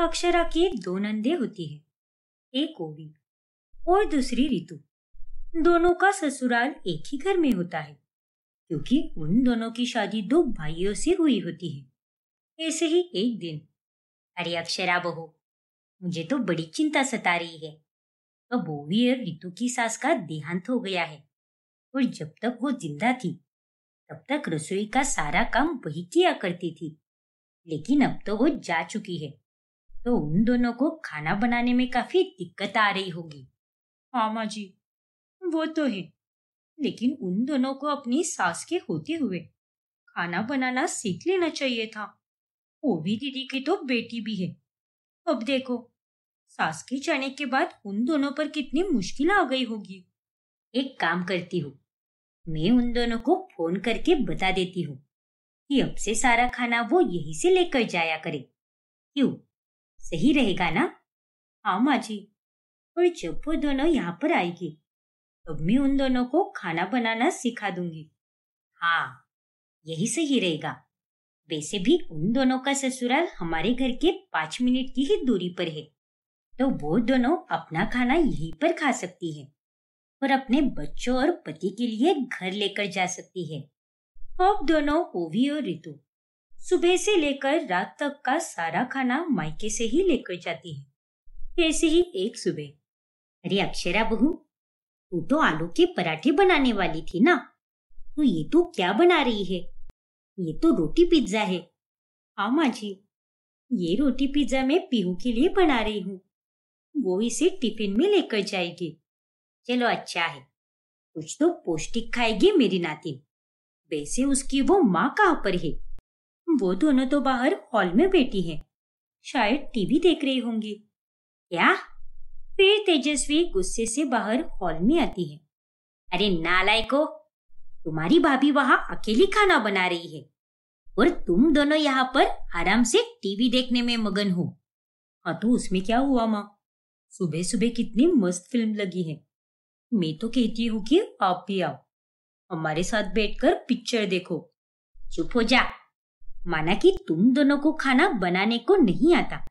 अक्षरा की दो नंदे होती है, एक ओवी और दूसरी रितु। दोनों का ससुराल एक ही घर में होता है क्योंकि उन दोनों की शादी दो भाइयों से हुई होती है। ऐसे ही एक दिन, अरे अक्षरा बहू, मुझे तो बड़ी चिंता सता रही है। अब ओवी और रितु की सास का देहांत हो गया है और जब तक वो जिंदा थी तब तक रसोई का सारा काम वही किया करती थी, लेकिन अब तो वो जा चुकी है तो उन दोनों को खाना बनाने में काफी दिक्कत आ रही होगी। हाँ माँ जी, वो तो है, लेकिन उन दोनों को अपनी सास के होते हुए खाना बनाना सीख लेना चाहिए था। वो भी दीदी की तो बेटी भी है। अब देखो, सास के जाने के बाद उन दोनों पर कितनी मुश्किल आ गई होगी। एक काम करती हूँ, मैं उन दोनों को फोन करके बता देती हूँ कि अब से सारा खाना वो यहीं से लेकर जाया करे। क्यों, सही रहेगा ना? हाँ माँ जी, और जब वो दोनों यहाँ पर आएगी तब मैं उन दोनों को खाना बनाना सिखा दूंगी। हाँ, यही सही रहेगा। वैसे भी उन दोनों का ससुराल हमारे घर के 5 मिनट की ही दूरी पर है, तो वो दोनों अपना खाना यहीं पर खा सकती है और अपने बच्चों और पति के लिए घर लेकर जा सकती है। अब दोनों ओवी और रितु सुबह से लेकर रात तक का सारा खाना मायके से ही लेकर जाती है। ऐसे ही एक सुबह, अरे अक्षरा बहू, तू तो आलू के पराठे बनाने वाली थी ना, तो ये तू क्या बना रही है? ये तो रोटी पिज्जा है। हाँ माँ जी, ये रोटी पिज्जा मैं पीहू के लिए बना रही हूँ। वो इसे टिफिन में लेकर जाएगी। चलो अच्छा है, कुछ तो पौष्टिक खाएगी मेरी नातिन। वैसे उसकी वो माँ कहाँ पर है? वो दोनों तो बाहर हॉल में बैठी हैं, शायद टीवी देख रही होंगी। क्या? फिर तेजस्वी गुस्से से बाहर हॉल में आती है। अरे नालायको, तुम्हारी भाभी वहां अकेली खाना बना रही है और तुम दोनों यहाँ पर आराम से टीवी देखने में मगन हो। हाँ तो उसमें क्या हुआ माँ? सुबह सुबह कितनी मस्त फिल्म लगी है। मैं तो कहती हूँ कि आप भी आओ, हमारे साथ बैठकर पिक्चर देखो। चुप हो जा। माना कि तुम दोनों को खाना बनाने को नहीं आता,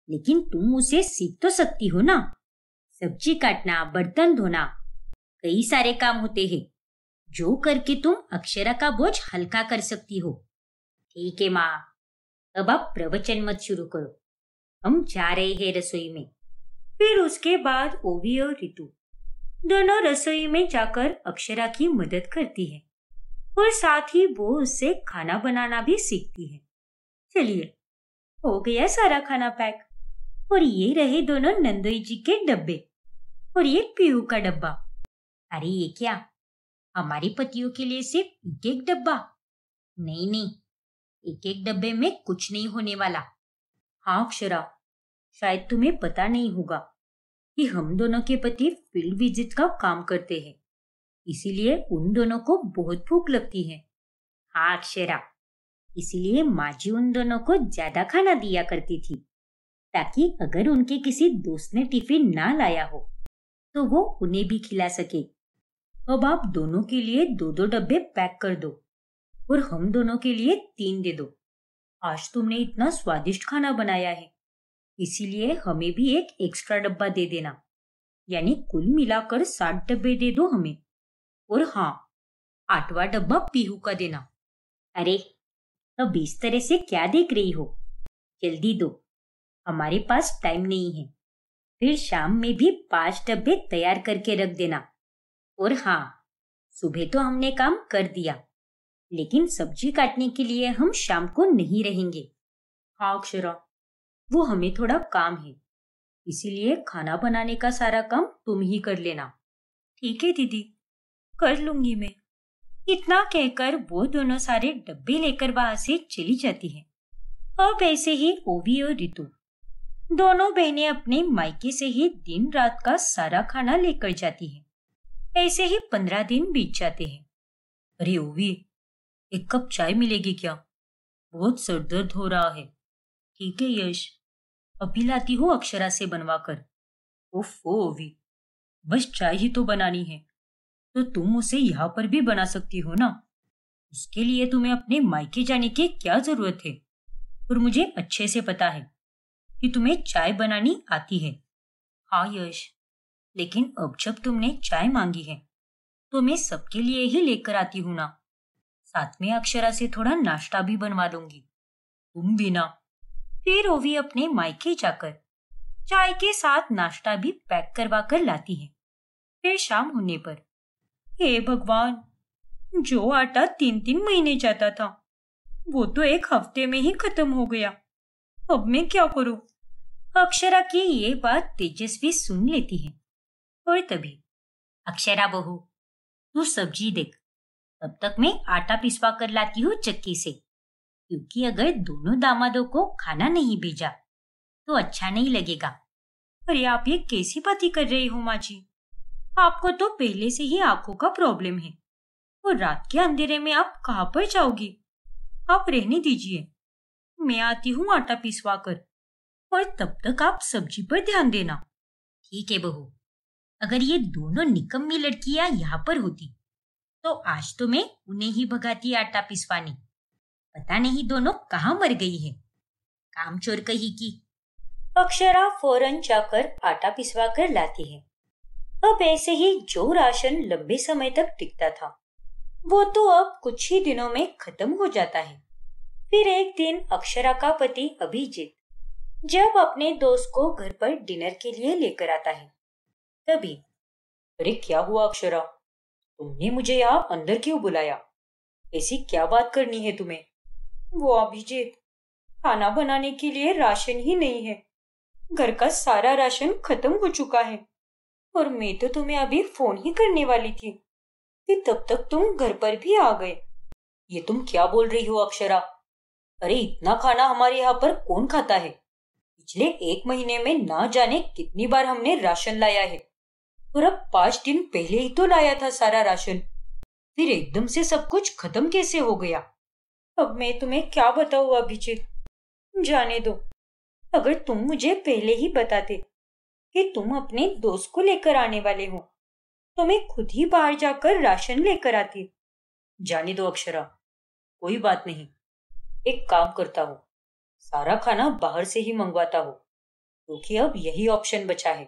लेकिन तुम उसे सीख तो सकती हो ना। सब्जी काटना, बर्तन धोना, कई सारे काम होते हैं जो करके तुम अक्षरा का बोझ हल्का कर सकती हो। ठीक है माँ, अब आप प्रवचन मत शुरू करो, हम जा रहे हैं रसोई में। फिर उसके बाद ओवी और रितु दोनों रसोई में जाकर अक्षरा की मदद करती है और साथ ही वो उससे खाना बनाना भी सीखती है। चलिए, हो गया सारा खाना पैक। और ये रहे दोनों नंदोई जी के डब्बे और ये पीहू का डब्बा। अरे ये क्या, हमारे पतियों के लिए सिर्फ एक एक डब्बा? नहीं नहीं, एक एक डब्बे में कुछ नहीं होने वाला। हाँ अक्षरा, शायद तुम्हें पता नहीं होगा कि हम दोनों के पति फील्ड विजिट का काम करते हैं, इसीलिए उन दोनों को बहुत भूख लगती है। हाँ अक्षरा, इसीलिए माँ जी उन दोनों को ज्यादा खाना दिया करती थी, ताकि अगर उनके किसी दोस्त ने टिफिन ना लाया हो तो वो उन्हें भी खिला सके। अब आप दोनों के लिए दो दो डब्बे पैक कर दो और हम दोनों के लिए 3 दे दो। आज तुमने इतना स्वादिष्ट खाना बनाया है, इसीलिए हमें भी एक एक्स्ट्रा डब्बा दे देना, यानी कुल मिलाकर 7 डब्बे दे दो हमें। और हाँ, 8वां डब्बा पीहू का देना। अरे, अब इस तरह से क्या देख रही हो? जल्दी दो, हमारे पास टाइम नहीं है। फिर शाम में भी 5 डब्बे तैयार करके रख देना। और हाँ, सुबह तो हमने काम कर दिया, लेकिन सब्जी काटने के लिए हम शाम को नहीं रहेंगे। हाँ अक्षरा, वो हमें थोड़ा काम है, इसीलिए खाना बनाने का सारा काम तुम ही कर लेना। ठीक है दीदी, कर लूंगी मैं। इतना कहकर वो दोनों सारे डब्बे लेकर वहां से चली जाती है। अब ऐसे ही ओवी और रितु दोनों बहनें अपने मायके से ही दिन रात का सारा खाना लेकर जाती हैं। ऐसे ही 15 दिन बीत जाते हैं। अरे ओवी, एक कप चाय मिलेगी क्या? बहुत सरदर्द हो रहा है। ठीक है यश, अभी लाती हूँ अक्षरा से बनवा कर। ओफो ओवी, बस चाय ही तो बनानी है, तो तुम उसे यहाँ पर भी बना सकती हो ना। उसके लिए तुम्हें अपने मायके जाने की क्या जरूरत है, और मुझे अच्छे से पता है कि तुम्हें चाय बनानी आती है। हाँ यश, लेकिन अब जब तुमने चाय मांगी है तो मैं सबके लिए ही लेकर आती हूँ ना। साथ में अक्षरा से थोड़ा नाश्ता भी बनवा दूंगी। तुम भी ना। फिर ओवी अपने मायके जाकर चाय के साथ नाश्ता भी पैक करवा कर लाती है। फिर शाम होने पर, हे भगवान, जो आटा 3-3 महीने जाता था वो तो एक हफ्ते में ही खत्म हो गया। अब मैं क्या करूं? अक्षरा की ये बात तेजस्वी सुन लेती है और तभी, अक्षरा बहू, तू सब्जी देख, तब तक मैं आटा पिसवा कर लाती हूँ चक्की से, क्योंकि अगर दोनों दामादों को खाना नहीं भेजा तो अच्छा नहीं लगेगा। अरे आप ये कैसी बातें कर रही हो माँ जी? आपको तो पहले से ही आंखों का प्रॉब्लम है और रात के अंधेरे में आप कहाँ पर जाओगी? आप रहने दीजिए, मैं आती हूँ आटा पिसवा कर, और तब तक आप सब्जी पर ध्यान देना। ठीक है बहू, अगर ये दोनों निकम्मी लड़कियां यहाँ पर होती तो आज तो मैं उन्हें ही भगाती आटा पिसवाने। पता नहीं दोनों कहाँ मर गई है, काम चोर कही की। अक्षरा फौरन जाकर आटा पिसवा कर लाती है। अब ऐसे ही जो राशन लंबे समय तक टिकता था वो तो अब कुछ ही दिनों में खत्म हो जाता है। फिर एक दिन अक्षरा का पति अभिजीत जब अपने दोस्त को घर पर डिनर के लिए लेकर आता है, तभी, अरे क्या हुआ अक्षरा, तुमने मुझे यहाँ अंदर क्यों बुलाया? ऐसी क्या बात करनी है तुम्हें? वो अभिजीत, खाना बनाने के लिए राशन ही नहीं है। घर का सारा राशन खत्म हो चुका है और मैं तो तुम्हें अभी फोन ही करने वाली थी कि तब तक तुम घर पर भी आ गए। ये तुम क्या बोल रही हो अक्षरा? अरे इतना खाना हमारे यहाँ पर कौन खाता है? पिछले 1 महीने में ना जाने कितनी बार हमने राशन लाया है और अब 5 दिन पहले ही तो लाया था सारा राशन। फिर एकदम से सब कुछ खत्म कैसे हो गया? अब मैं तुम्हें क्या बताऊं अभिजीत? जाने दो। अगर तुम मुझे पहले ही बताते कि तुम अपने दोस्त को लेकर आने वाले हो तो मैं खुद ही बाहर जाकर राशन लेकर आती। जाने दो अक्षरा, कोई बात नहीं। एक काम करता हूँ, सारा खाना बाहर से ही मंगवाता हूँ, क्योंकि अब यही ऑप्शन बचा है।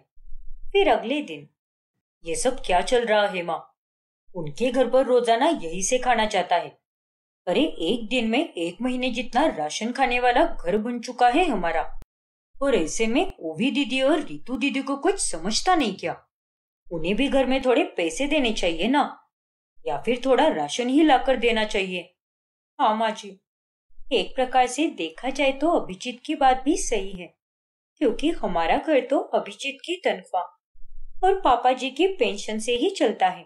फिर अगले दिन, ये सब क्या चल रहा है माँ? उनके घर पर रोजाना यही से खाना चाहता है। अरे एक दिन में 1 महीने जितना राशन खाने वाला घर बन चुका है हमारा, और ऐसे में ओवी दीदी और रितु दीदी को कुछ समझता नहीं क्या? उन्हें भी घर में थोड़े पैसे देने चाहिए ना, या फिर थोड़ा राशन ही लाकर देना चाहिए। हाँ माँ जी, एक प्रकार से देखा जाए तो अभिजीत की बात भी सही है, क्योंकि हमारा घर तो अभिजीत की तनख्वाह और पापा जी की पेंशन से ही चलता है,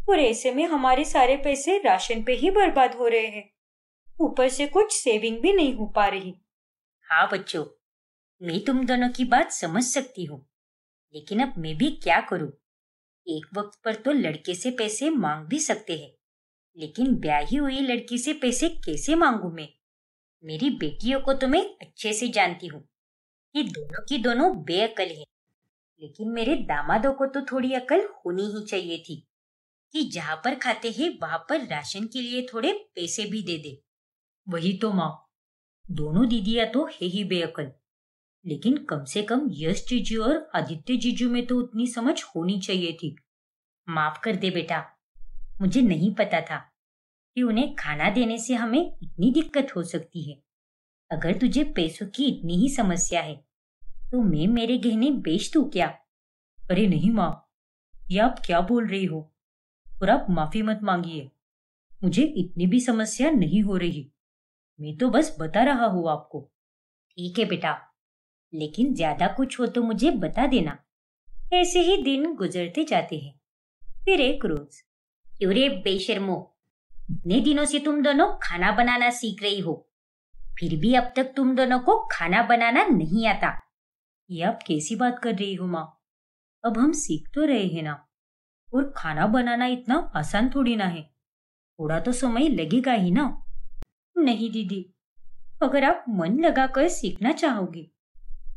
और ऐसे में हमारे सारे पैसे राशन पे ही बर्बाद हो रहे हैं। ऊपर से कुछ सेविंग भी नहीं हो पा रही। हाँ बच्चों, मैं तुम दोनों की बात समझ सकती हूँ, लेकिन अब मैं भी क्या करूँ? एक वक्त पर तो लड़के से पैसे मांग भी सकते हैं, लेकिन ब्याही हुई लड़की से पैसे कैसे मांगू मैं? मेरी बेटियों को तो मैं अच्छे से जानती हूँ कि दोनों की दोनों बेअकल है, लेकिन मेरे दामादों को तो थोड़ी अकल होनी ही चाहिए थी कि जहाँ पर खाते हैं वहां पर राशन के लिए थोड़े पैसे भी दे दे। वही तो माँ, दोनों दीदियाँ तो है ही बेअकल, लेकिन कम से कम यश जीजू और आदित्य जीजू में तो उतनी समझ होनी चाहिए थी। माफ कर दे बेटा, मुझे नहीं पता था कि उन्हें खाना देने से हमें इतनी दिक्कत हो सकती है। अगर तुझे पैसों की इतनी ही समस्या है तो मैं मेरे गहने बेच दूं क्या? अरे नहीं माँ, ये आप क्या बोल रही हो? और आप माफी मत मांगिए, मुझे इतनी भी समस्या नहीं हो रही। मैं तो बस बता रहा हूँ आपको। ठीक है बेटा, लेकिन ज्यादा कुछ हो तो मुझे बता देना। ऐसे ही दिन गुजरते जाते हैं। फिर एक रोज, क्यों रे बेशर्मो, इतने दिनों से तुम दोनों खाना बनाना सीख रही हो, फिर भी अब तक तुम दोनों को खाना बनाना नहीं आता। ये आप कैसी बात कर रही हो माँ? अब हम सीख तो रहे हैं ना, और खाना बनाना इतना आसान थोड़ी ना है, थोड़ा तो समय लगेगा ही ना। नहीं दीदी, अगर आप मन लगाकर सीखना चाहोगी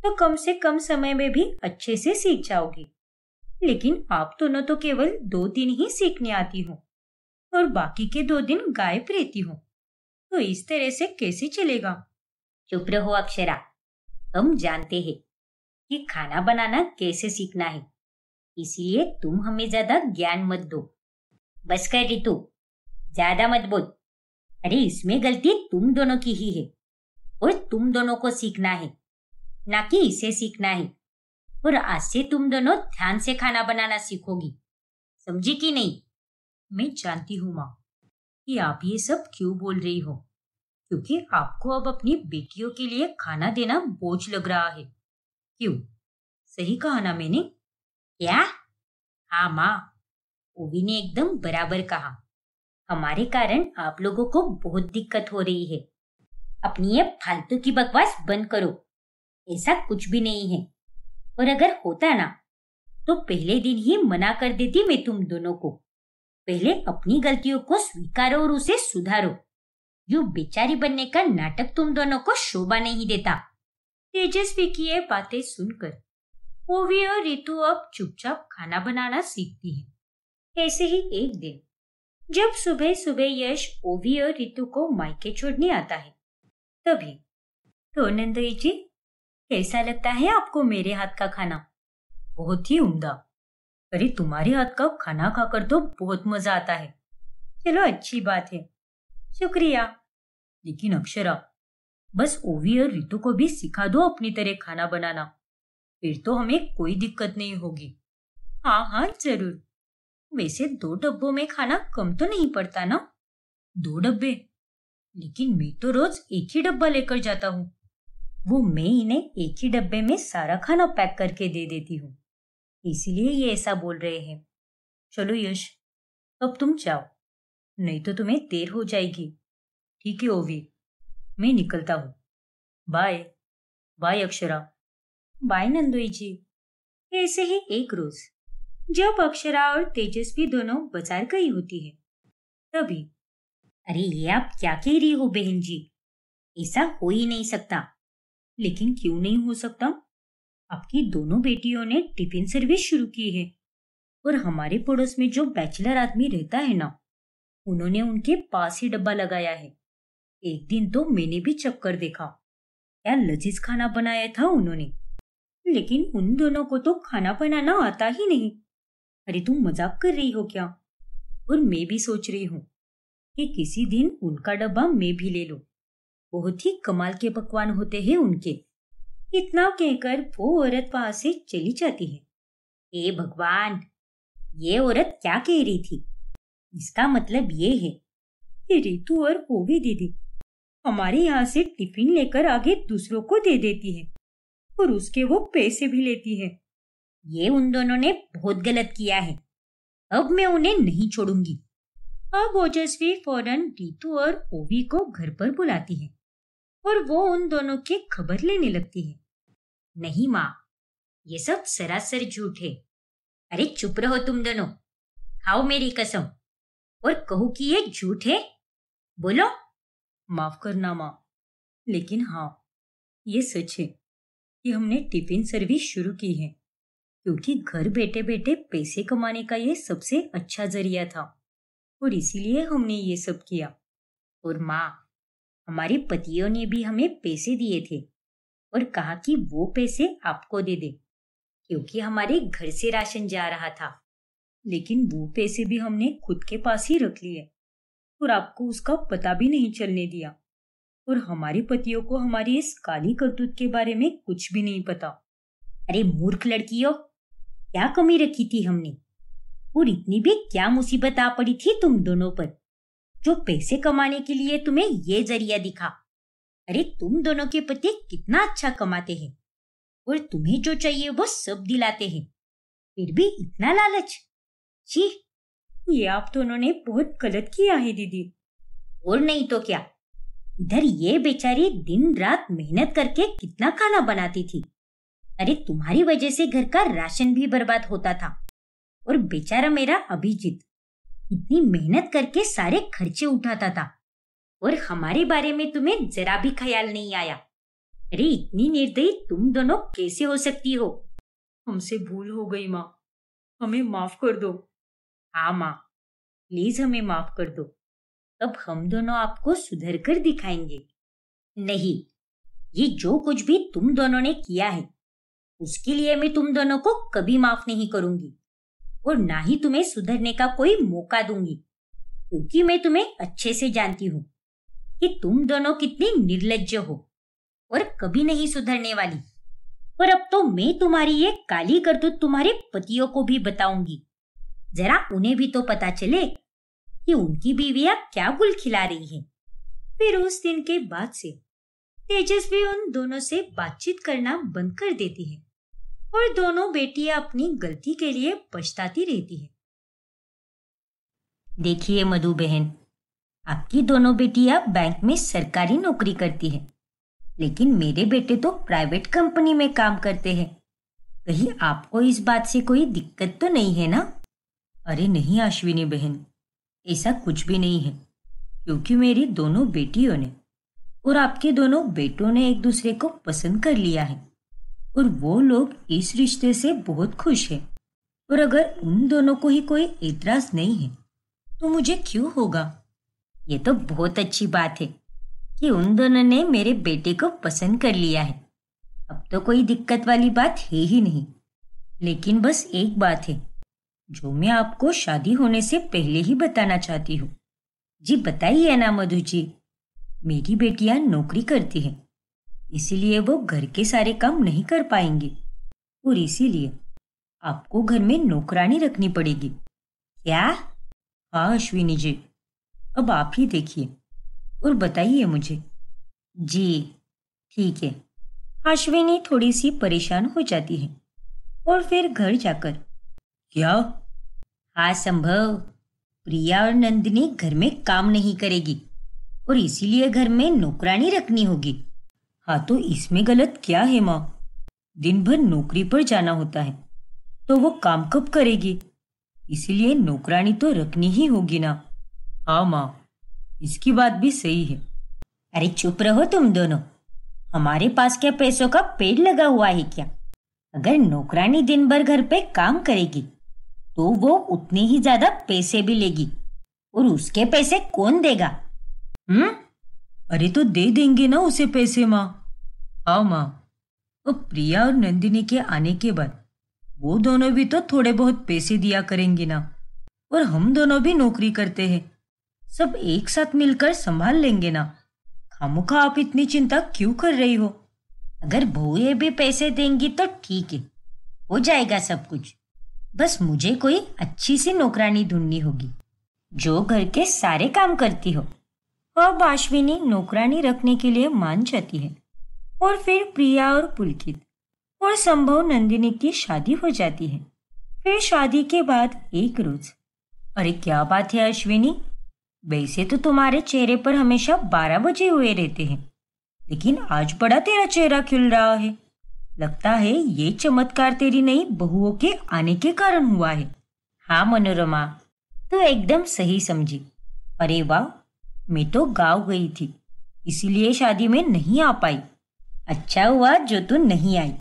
तो कम से कम समय में भी अच्छे से सीख जाओगी। लेकिन आप दोनों तो केवल 2 दिन ही सीखने आती हो और बाकी के 2 दिन गायब रहती हो, तो इस तरह से कैसे चलेगा? चुप रहो अक्षरा, हम जानते हैं कि खाना बनाना कैसे सीखना है, इसलिए तुम हमें ज्यादा ज्ञान मत दो। बस कर रितु, ज्यादा मत बोल। अरे इसमें गलती तुम दोनों की ही है और तुम दोनों को सीखना है, ना कि इसे सीखना है। और आज से तुम दोनों ध्यान से खाना बनाना सीखोगी, समझी कि नहीं? मैं जानती हूँ माँ कि आप ये सब क्यों बोल रही हो, क्योंकि आपको अब अपनी बेटियों के लिए खाना देना बोझ लग रहा है। क्यों? सही कहा ना मैंने? क्या? हाँ माँ, ओवी ने एकदम बराबर कहा। हमारे कारण आप लोगों को बहुत दिक्कत हो रही है। अपनी ये फालतू की बकवास बंद करो। ऐसा कुछ भी नहीं है, और अगर होता ना तो पहले दिन ही मना कर देती मैं तुम दोनों को। पहले अपनी गलतियों को स्वीकारो और उसे सुधारो। यूं बेचारी बनने का नाटक तुम दोनों को शोभा नहीं देता। तेजस्वी की ये बातें सुनकर ओवी और रितु अब चुपचाप खाना बनाना सीखती है। ऐसे ही एक दिन जब सुबह सुबह यश ओवी और रितु को मायके छोड़ने आता है, तभी तो नंदई जी, कैसा लगता है आपको मेरे हाथ का खाना? बहुत ही उम्दा। अरे तुम्हारे हाथ का खाना खाकर तो बहुत मजा आता है। चलो अच्छी बात है, शुक्रिया। लेकिन अक्षरा, बस ओवी और रितु को भी सिखा दो अपनी तरह खाना बनाना, फिर तो हमें कोई दिक्कत नहीं होगी। हाँ हाँ जरूर। वैसे 2 डब्बों में खाना कम तो नहीं पड़ता ना? 2 डब्बे? लेकिन मैं तो रोज एक ही डब्बा लेकर जाता हूँ। वो मैं इन्हें एक ही डब्बे में सारा खाना पैक करके दे देती हूँ, इसीलिए ये ऐसा बोल रहे हैं। चलो यश, अब तुम जाओ, नहीं तो तुम्हें देर हो जाएगी। ठीक है ओवी, मैं निकलता हूँ। बाय। बाय अक्षरा। बाय नंदोई जी। ऐसे ही एक रोज जब अक्षरा और तेजस्वी दोनों बाजार गई होती है, तभी अरे ये आप क्या कह रही हो बहन जी? ऐसा हो ही नहीं सकता। लेकिन क्यों नहीं हो सकता? आपकी दोनों बेटियों ने टिफिन सर्विस शुरू की है, और हमारे पड़ोस में जो बैचलर आदमी रहता है ना, उन्होंने उनके पास ही डब्बा लगाया है। एक दिन तो मैंने भी चक्कर देखा, क्या लजीज खाना बनाया था उन्होंने। लेकिन उन दोनों को तो खाना बनाना आता ही नहीं। अरे तुम मजाक कर रही हो क्या? और मैं भी सोच रही हूँ कि किसी दिन उनका डब्बा मैं भी ले लूं। बहुत ही कमाल के पकवान होते हैं उनके। इतना कहकर वो औरत वहां से चली जाती है। हे भगवान, ये औरत क्या कह रही थी? इसका मतलब ये है कि रितु और ओवी दीदी हमारे यहाँ से टिफिन लेकर आगे दूसरों को दे देती है, और उसके वो पैसे भी लेती है। ये उन दोनों ने बहुत गलत किया है। अब मैं उन्हें नहीं छोड़ूंगी। अब ओजस्वी फौरन रितु और ओवी को घर पर बुलाती है, और वो उन दोनों की खबर लेने लगती है। नहीं माँ, ये सब सरासर झूठ है। अरे चुप रहो तुम दोनों, खाओ मेरी कसम, और कहो कि ये झूठ है। बोलो। माफ करना माँ, लेकिन हाँ, ये सच है कि हमने टिफिन सर्विस शुरू की है, क्योंकि घर बैठे बैठे पैसे कमाने का ये सबसे अच्छा जरिया था, और इसीलिए हमने ये सब किया। और माँ, हमारे पतियों ने भी हमें पैसे दिए थे और कहा कि वो पैसे आपको दे दे, क्योंकि हमारे घर से राशन जा रहा था। लेकिन वो पैसे भी हमने खुद के पास ही रख लिए, और आपको उसका पता भी नहीं चलने दिया। और हमारे पतियों को हमारी इस काली करतूत के बारे में कुछ भी नहीं पता। अरे मूर्ख लड़कियों, क्या कमी रखी थी हमने? और इतनी भी क्या मुसीबत आ पड़ी थी तुम दोनों पर, जो पैसे कमाने के लिए तुम्हें ये जरिया दिखा? अरे तुम दोनों के पति कितना अच्छा कमाते हैं, और तुम्हें जो चाहिए वो सब दिलाते हैं, फिर भी इतना लालच। छी, ये आप दोनों ने बहुत गलत किया है दीदी। और नहीं तो क्या, इधर ये बेचारी दिन रात मेहनत करके कितना खाना बनाती थी। अरे तुम्हारी वजह से घर का राशन भी बर्बाद होता था, और बेचारा मेरा अभिजीत इतनी मेहनत करके सारे खर्चे उठाता था, और हमारे बारे में तुम्हें जरा भी ख्याल नहीं आया। अरे इतनी निर्दयी तुम दोनों कैसे हो सकती हो? हमसे भूल हो गई माँ, हमें माफ कर दो। हाँ माँ, प्लीज हमें माफ कर दो। अब हम दोनों आपको सुधर कर दिखाएंगे। नहीं, ये जो कुछ भी तुम दोनों ने किया है उसके लिए मैं तुम दोनों को कभी माफ नहीं करूंगी और ना ही तुम्हें सुधरने का कोई मौका दूंगी, क्योंकि मैं तुम्हें अच्छे से जानती हूँ कि तुम दोनों कितनी निर्लज्ज हो और कभी नहीं सुधरने वाली। और अब तो मैं तुम्हारी ये काली करतूत तुम्हारे पतियों को भी बताऊंगी, जरा उन्हें भी तो पता चले कि उनकी बीवियां क्या गुल खिला रही है। फिर उस दिन के बाद से तेजस्वी उन दोनों से बातचीत करना बंद कर देती है और दोनों बेटियां अपनी गलती के लिए पछताती रहती है। देखिए मधु बहन, आपकी दोनों बेटियां बैंक में सरकारी नौकरी करती है, लेकिन मेरे बेटे तो प्राइवेट कंपनी में काम करते हैं। कहीं आपको इस बात से कोई दिक्कत तो नहीं है ना? अरे नहीं अश्विनी बहन, ऐसा कुछ भी नहीं है, क्योंकि मेरी दोनों बेटियों ने और आपके दोनों बेटों ने एक दूसरे को पसंद कर लिया है और वो लोग इस रिश्ते से बहुत खुश हैं। और अगर उन दोनों को ही कोई एतराज नहीं है तो मुझे क्यों होगा? ये तो बहुत अच्छी बात है कि उन दोनों ने मेरे बेटे को पसंद कर लिया है। अब तो कोई दिक्कत वाली बात है ही नहीं। लेकिन बस एक बात है जो मैं आपको शादी होने से पहले ही बताना चाहती हूँ। जी बताइए ना मधु जी। मेरी बेटियां नौकरी करती हैं, इसीलिए वो घर के सारे काम नहीं कर पाएंगी और इसीलिए आपको घर में नौकरानी रखनी पड़ेगी। क्या? हाँ अश्विनी जी, अब आप ही देखिए और बताइए मुझे। जी ठीक है। अश्विनी थोड़ी सी परेशान हो जाती है और फिर घर जाकर, क्या? हाँ संभव, प्रिया और नंदिनी घर में काम नहीं करेगी और इसीलिए घर में नौकरानी रखनी होगी। हाँ तो इसमें गलत क्या है माँ? दिन भर नौकरी पर जाना होता है तो वो काम कब करेगी? इसीलिए नौकरानी तो रखनी ही होगी ना। हाँ माँ, इसकी बात भी सही है। अरे चुप रहो तुम दोनों। हमारे पास क्या पैसों का पेड़ लगा हुआ है क्या? अगर नौकरानी दिन भर घर पे काम करेगी तो वो उतने ही ज्यादा पैसे भी लेगी और उसके पैसे कौन देगा? अरे तो दे देंगे ना उसे पैसे माँ। हाँ माँ, अब प्रिया और नंदिनी के आने के बाद वो दोनों भी तो थोड़े बहुत पैसे दिया करेंगे ना, और हम दोनों भी नौकरी करते हैं, सब एक साथ मिलकर संभाल लेंगे ना। खामोखा आप इतनी चिंता क्यों कर रही हो? अगर बहुएं भी पैसे देंगी तो ठीक है, हो जाएगा सब कुछ। बस मुझे कोई अच्छी सी नौकरानी ढूंढनी होगी जो घर के सारे काम करती हो। अब अश्विनी नौकरानी रखने के लिए मान जाती है और फिर प्रिया और पुलकित और संभव नंदिनी की शादी हो जाती है। फिर शादी के बाद एक रोज, अरे क्या बात है अश्विनी, वैसे तो तुम्हारे चेहरे पर हमेशा 12 बजे हुए रहते हैं, लेकिन आज बड़ा तेरा चेहरा खिल रहा है। लगता है ये चमत्कार तेरी नई बहुओं के आने के कारण हुआ है। हाँ मनोरमा, तू एकदम सही समझी। अरे वाह, मैं तो गाँव गई थी इसीलिए शादी में नहीं आ पाई। अच्छा हुआ जो तू नहीं आई,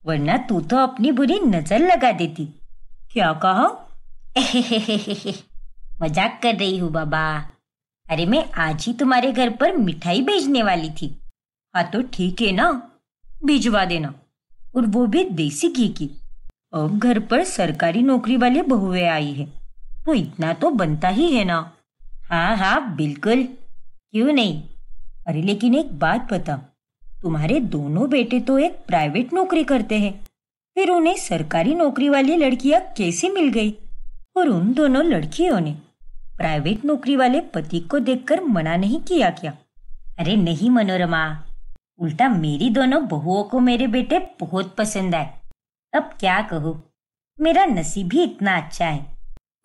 वरना तू तो अपनी बुरी नजर लगा देती। क्या कहा? मजाक कर रही हूँ बाबा। अरे मैं आज ही तुम्हारे घर पर मिठाई भेजने वाली थी। हाँ तो ठीक है ना, भिजवा देना, और वो भी देसी घी की। अब घर पर सरकारी नौकरी वाली बहुएं आई है तो इतना तो बनता ही है ना। हाँ हाँ बिल्कुल, क्यों नहीं। अरे लेकिन एक बात बता, तुम्हारे दोनों बेटे तो एक प्राइवेट नौकरी करते हैं, फिर उन्हें सरकारी नौकरी वाली लड़कियां कैसे मिल गई? और उन दोनों लड़कियों ने प्राइवेट नौकरी वाले पति को देखकर मना नहीं किया क्या? अरे नहीं मनोरमा, उल्टा मेरी दोनों बहुओं को मेरे बेटे बहुत पसंद आए। अब क्या कहूँ, मेरा नसीब ही इतना अच्छा है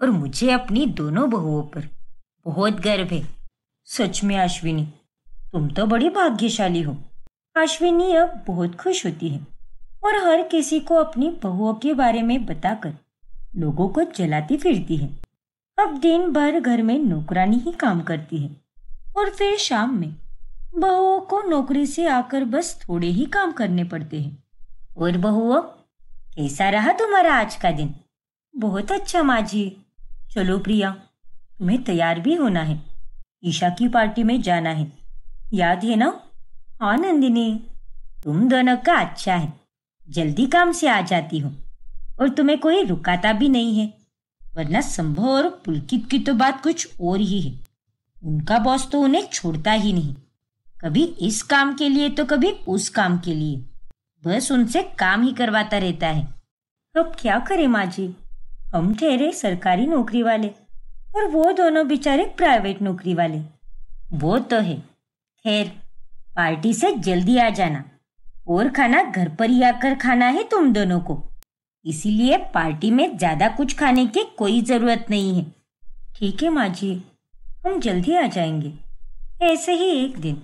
और मुझे अपनी दोनों बहुओं पर बहुत गर्व है। सच में अश्विनी, तुम तो बड़ी भाग्यशाली हो। अश्विनी अब बहुत खुश होती है और हर किसी को अपनी बहुओं के बारे में बताकर लोगों को जलाती फिरती है। अब दिन भर घर में नौकरानी ही काम करती है और फिर शाम में बहुओं को नौकरी से आकर बस थोड़े ही काम करने पड़ते हैं। और बहुओं, कैसा रहा तुम्हारा आज का दिन? बहुत अच्छा माँ जी। चलो प्रिया, तुम्हें तैयार भी होना है, ईशा की पार्टी में जाना है, याद है ना? हाँ नंदिनी, तुम दोनों का अच्छा है, जल्दी काम से आ जाती हो और तुम्हें कोई रुकाता भी नहीं है। वरना संभव और पुलकित की तो बात कुछ और ही है। उनका बॉस तो उन्हें छोड़ता ही नहीं, कभी इस काम के लिए तो कभी उस काम के लिए, बस उनसे काम ही करवाता रहता है। अब क्या करें माँ जी, हम ठहरे सरकारी नौकरी वाले और वो दोनों बेचारे प्राइवेट नौकरी वाले। वो तो है। खैर, पार्टी से जल्दी आ जाना और खाना घर पर ही आकर खाना है तुम दोनों को, इसीलिए पार्टी में ज्यादा कुछ खाने की कोई जरूरत नहीं है। ठीक है माँ जी, हम जल्दी आ जाएंगे। ऐसे ही एक दिन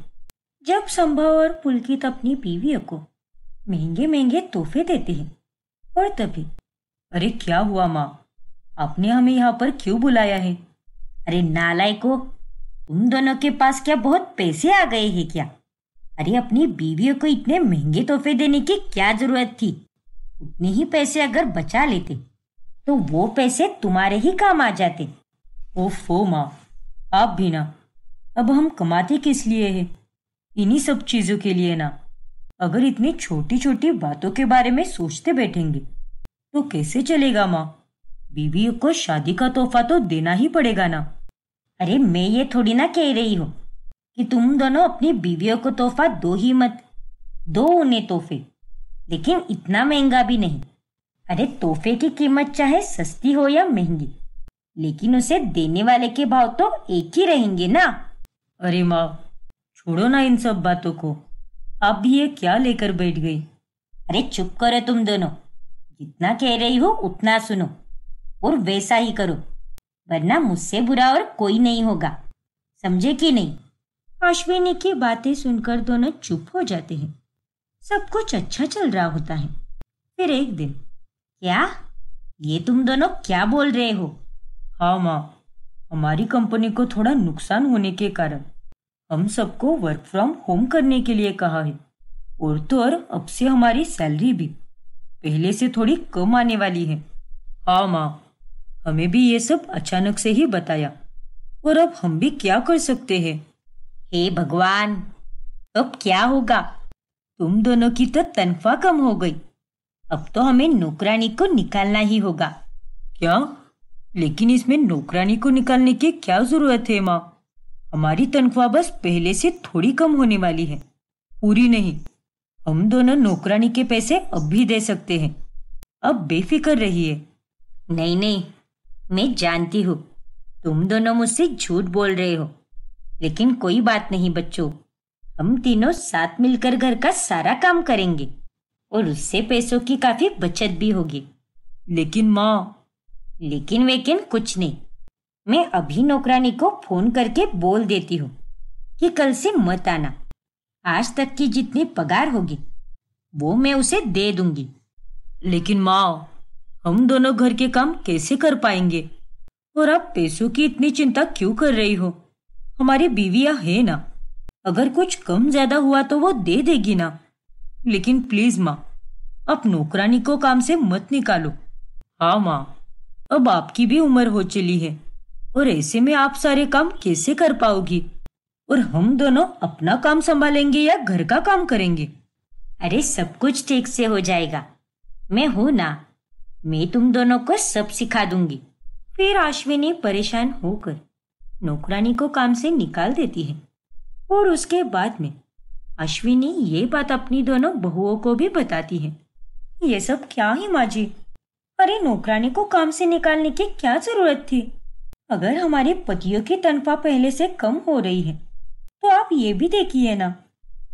जब संभव और पुलकित अपनी बीवियों को महंगे महंगे तोहफे देते हैं, और तभी, अरे क्या हुआ माँ, आपने हमें यहाँ पर क्यों बुलाया है? अरे नालायको, तुम दोनों के पास क्या बहुत पैसे आ गए हैं क्या? अरे अपनी बीवियों को इतने महंगे तोहफे देने की क्या जरूरत थी? उतने ही पैसे अगर बचा लेते तो वो पैसे तुम्हारे ही काम आ जाते। ओफो माँ, आप भी ना, अब हम कमाते किस लिए हैं? इन्हीं सब चीजों के लिए ना। अगर इतनी छोटी छोटी बातों के बारे में सोचते बैठेंगे तो कैसे चलेगा माँ? बीवियों को शादी का तोहफा तो देना ही पड़ेगा ना। अरे मैं ये थोड़ी ना कह रही हूँ कि तुम दोनों अपनी बीवियों को तोहफा दो ही मत, दो उन्हें तोहफे, लेकिन इतना महंगा भी नहीं। अरे तोहफे की कीमत चाहे सस्ती हो या महंगी, लेकिन उसे देने वाले के भाव तो एक ही रहेंगे ना। अरे माँ, छोड़ो ना इन सब बातों को, आप भी ये क्या लेकर बैठ गई? अरे चुप करो तुम दोनों, जितना कह रही हो उतना सुनो और वैसा ही करो, वरना मुझसे बुरा और कोई नहीं होगा, समझे कि नहीं? अश्विनी की बातें सुनकर दोनों चुप हो जाते हैं। सब कुछ अच्छा चल रहा होता है। फिर एक दिन, क्या ये तुम दोनों क्या बोल रहे हो? हाँ माँ, हमारी कंपनी को थोड़ा नुकसान होने के कारण हम सबको वर्क फ्रॉम होम करने के लिए कहा है, और तो और अब से हमारी सैलरी भी पहले से थोड़ी कम आने वाली है। हाँ माँ, हमें भी ये सब अचानक से ही बताया, और अब हम भी क्या कर सकते हैं? हे भगवान, अब क्या होगा? तुम दोनों की तो तनख्वाह कम हो गई, अब तो हमें नौकरानी को निकालना ही होगा। क्या? लेकिन इसमें नौकरानी को निकालने की क्या जरूरत है माँ? हमारी तनख्वाह बस पहले से थोड़ी कम होने वाली है, पूरी नहीं। हम दोनों नौकरानी के पैसे अब भी दे सकते हैं, अब बेफिक्र रहिए। नहीं नहीं, मैं जानती हूँ तुम दोनों मुझसे झूठ बोल रहे हो, लेकिन कोई बात नहीं बच्चों, हम तीनों साथ मिलकर घर का सारा काम करेंगे और उससे पैसों की काफी बचत भी होगी। लेकिन माँ, लेकिन वेकिन कुछ नहीं, मैं अभी नौकरानी को फोन करके बोल देती हूँ कि कल से मत आना। आज तक की जितनी पगार होगी वो मैं उसे दे दूंगी। लेकिन माँ, हम दोनों घर के काम कैसे कर पाएंगे? और आप पैसों की इतनी चिंता क्यों कर रही हो? हमारी बीवियां है ना, अगर कुछ कम ज्यादा हुआ तो वो दे देगी ना। लेकिन प्लीज माँ, आप नौकरानी को काम से मत निकालो। हाँ माँ, अब आपकी भी उम्र हो चली है, और ऐसे में आप सारे काम कैसे कर पाओगी? और हम दोनों अपना काम संभालेंगे या घर का काम करेंगे? अरे सब कुछ ठीक से हो जाएगा, मैं हूं ना, मैं तुम दोनों को सब सिखा दूंगी। फिर अश्विनी परेशान होकर नौकरानी को काम से निकाल देती है, और उसके बाद में अश्विनी ये बात अपनी दोनों बहुओं को भी बताती है। ये सब क्या है माँ जी? अरे नौकरानी को काम से निकालने की क्या जरूरत थी? अगर हमारे पतियों की तनख्वाह पहले से कम हो रही है तो आप ये भी देखिए ना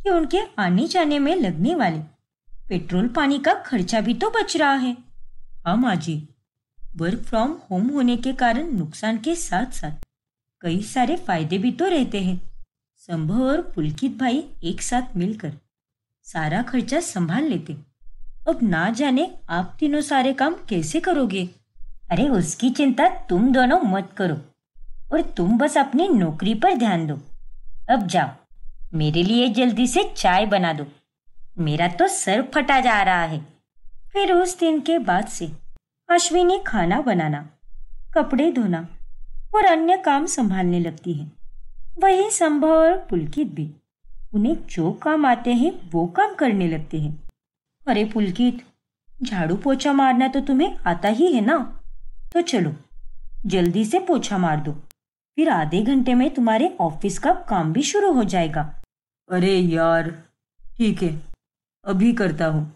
कि उनके आने जाने में लगने वाले पेट्रोल पानी का खर्चा भी तो बच रहा है। हाँ माँ जी, वर्क फ्रॉम होम होने के कारण नुकसान के साथ साथ कई सारे फायदे भी तो रहते हैं। संभव और पुलकित भाई एक साथ मिलकर सारा खर्चा संभाल लेते। अब ना जाने आप तीनों सारे काम कैसे करोगे? अरे उसकी चिंता तुम दोनों मत करो, और तुम बस अपनी नौकरी पर ध्यान दो। अब जाओ, मेरे लिए जल्दी से चाय बना दो, मेरा तो सर फटा जा रहा है। फिर उस दिन के बाद से अश्विनी खाना बनाना, कपड़े धोना और अन्य काम संभालने लगती है। वही संभव और पुलकित भी उन्हें जो काम आते हैं वो काम करने लगते हैं। अरे पुलकित, झाड़ू पोछा मारना तो तुम्हें आता ही है ना? तो चलो जल्दी से पोछा मार दो, फिर आधे घंटे में तुम्हारे ऑफिस का काम भी शुरू हो जाएगा। अरे यार, ठीक है, अभी करता हूँ।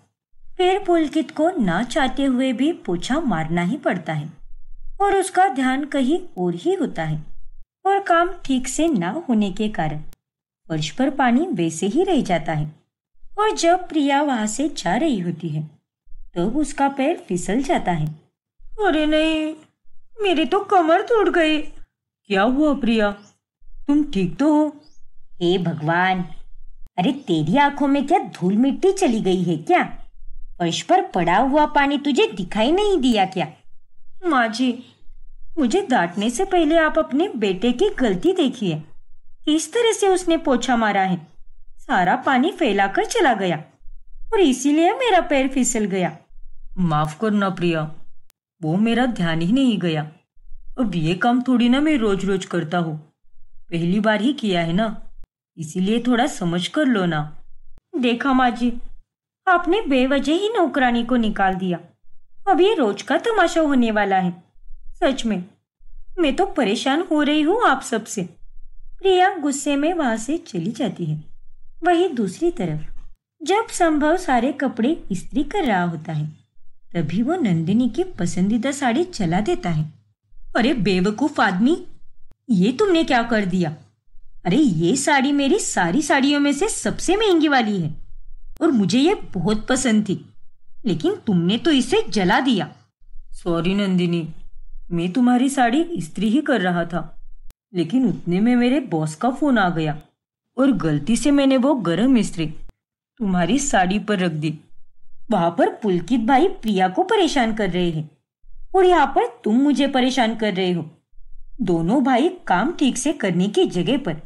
फिर पुलकित को ना चाहते हुए भी पोछा मारना ही पड़ता है और उसका ध्यान कहीं और ही होता है और काम ठीक से ना होने के कारण फर्श पर पानी वैसे ही रह जाता है। और जब प्रिया वहां से जा रही होती है तब उसका पैर फिसल जाता है। अरे नहीं, मेरी तो कमर टूट गई। क्या हुआ प्रिया, तुम ठीक तो हो? हे भगवान, अरे तेरी आंखों में क्या धूल मिट्टी चली गई है क्या? फर्श पर पड़ा हुआ पानी तुझे दिखाई नहीं दिया क्या? माँ जी, मुझे डांटने से पहले आप अपने बेटे की गलती देखिए। किस तरह से उसने पोछा मारा है, सारा पानी फैलाकर चला गया और इसीलिए मेरा पैर फिसल गया। माफ करना प्रिया, वो मेरा ध्यान ही नहीं गया। अब ये काम थोड़ी ना मैं रोज रोज करता हूँ, पहली बार ही किया है ना, इसीलिए थोड़ा समझ कर लो ना। देखा माँ जी, आपने बेवजह ही नौकरानी को निकाल दिया। अब ये रोज का तमाशा होने वाला है। सच में मैं तो परेशान हो रही हूँ आप सबसे। प्रिया गुस्से में वहां से चली जाती है। वहीं दूसरी तरफ जब संभव सारे कपड़े इस्त्री कर रहा होता है तभी वो नंदिनी की पसंदीदा साड़ी चला देता है। अरे बेवकूफ आदमी, ये तुमने क्या कर दिया? अरे ये साड़ी मेरी सारी साड़ियों में से सबसे महंगी वाली है और मुझे ये बहुत पसंद थी, लेकिन तुमने तो इसे जला दिया। सॉरी नंदिनी, मैं तुम्हारी साड़ी इस्त्री ही कर रहा था, लेकिन उतने में मेरे बॉस का फोन आ गया और गलती से मैंने वो गरम इस्त्री तुम्हारी साड़ी पर रख दी। वहां पर पुलकित भाई प्रिया को परेशान कर रहे हैं और यहाँ पर तुम मुझे परेशान कर रहे हो। दोनों भाई काम ठीक से करने की जगह पर